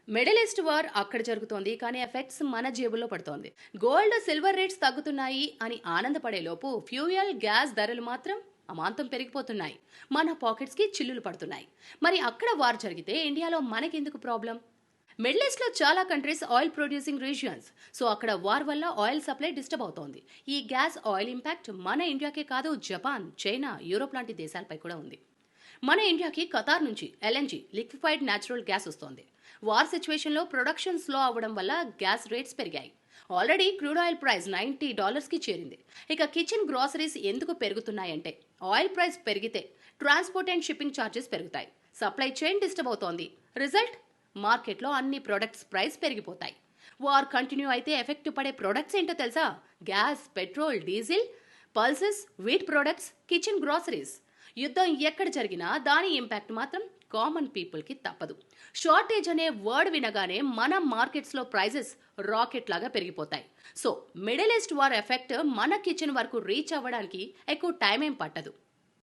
Middle east war అక్కడ జరుగుతోంది, కానీ ఎఫెక్ట్స్ మన జేబుల్లో పడుతోంది. గోల్డ్, సిల్వర్ రేట్స్ తగ్గుతున్నాయి అని ఆనందపడే లోపు ఫ్యూయల్, గ్యాస్ ధరలు మాత్రం అమాంతం పెరిగిపోతున్నాయి. మన పాకెట్స్ కి చిల్లులు పడుతున్నాయి. మరి అక్కడ వార్ జరిగితే ఇండియాలో మనకెందుకు ప్రాబ్లం? మిడిల్ ఈస్ట్ లో చాలా countries oil producing regions. So అక్కడ వార్ వల్ల ఆయిల్ సప్లై డిస్టర్బ్ అవుతోంది. ఈ గ్యాస్ ఆయిల్ ఇంపాక్ట్ మన ఇండియాకే కాదు, జపాన్, చైనా, యూరోప్ లాంటి దేశాలపై కూడా ఉంది. మన ఇండియాకి ఖతార్ నుంచి ఎల్ఎన్జీ, లిక్విఫైడ్ న్యాచురల్ గ్యాస్ వస్తోంది. వార్ సిచ్యువేషన్లో ప్రొడక్షన్ స్లో అవ్వడం వల్ల గ్యాస్ రేట్స్ పెరిగాయి. ఆల్రెడీ క్రూడ్ ఆయిల్ ప్రైస్ $90కి చేరింది. ఇక కిచెన్ గ్రాసరీస్ ఎందుకు పెరుగుతున్నాయంటే, ఆయిల్ ప్రైస్ పెరిగితే ట్రాన్స్పోర్ట్ అండ్ షిప్పింగ్ ఛార్జెస్ పెరుగుతాయి. సప్లై చైన్ డిస్టర్బ్ అవుతోంది. రిజల్ట్, మార్కెట్లో అన్ని ప్రొడక్ట్స్ ప్రైస్ పెరిగిపోతాయి. వార్ కంటిన్యూ అయితే ఎఫెక్ట్ పడే ప్రొడక్ట్స్ ఏంటో తెలుసా? Gas, petrol, diesel, pulses, wheat products, kitchen groceries. యుద్ధం ఎక్కడ జరిగినా దాని ఇంపాక్ట్ మాత్రం కామన్ పీపుల్ కి తప్పదు. షార్టేజ్ అనే వర్డ్ వినగానే మన మార్కెట్స్ లో ప్రైజెస్ రాకెట్ లాగా పెరిగిపోతాయి. So middle east war effect మన కిచెన్ వరకు రీచ్ అవ్వడానికి ఎక్కువ టైం ఏం పట్టదు.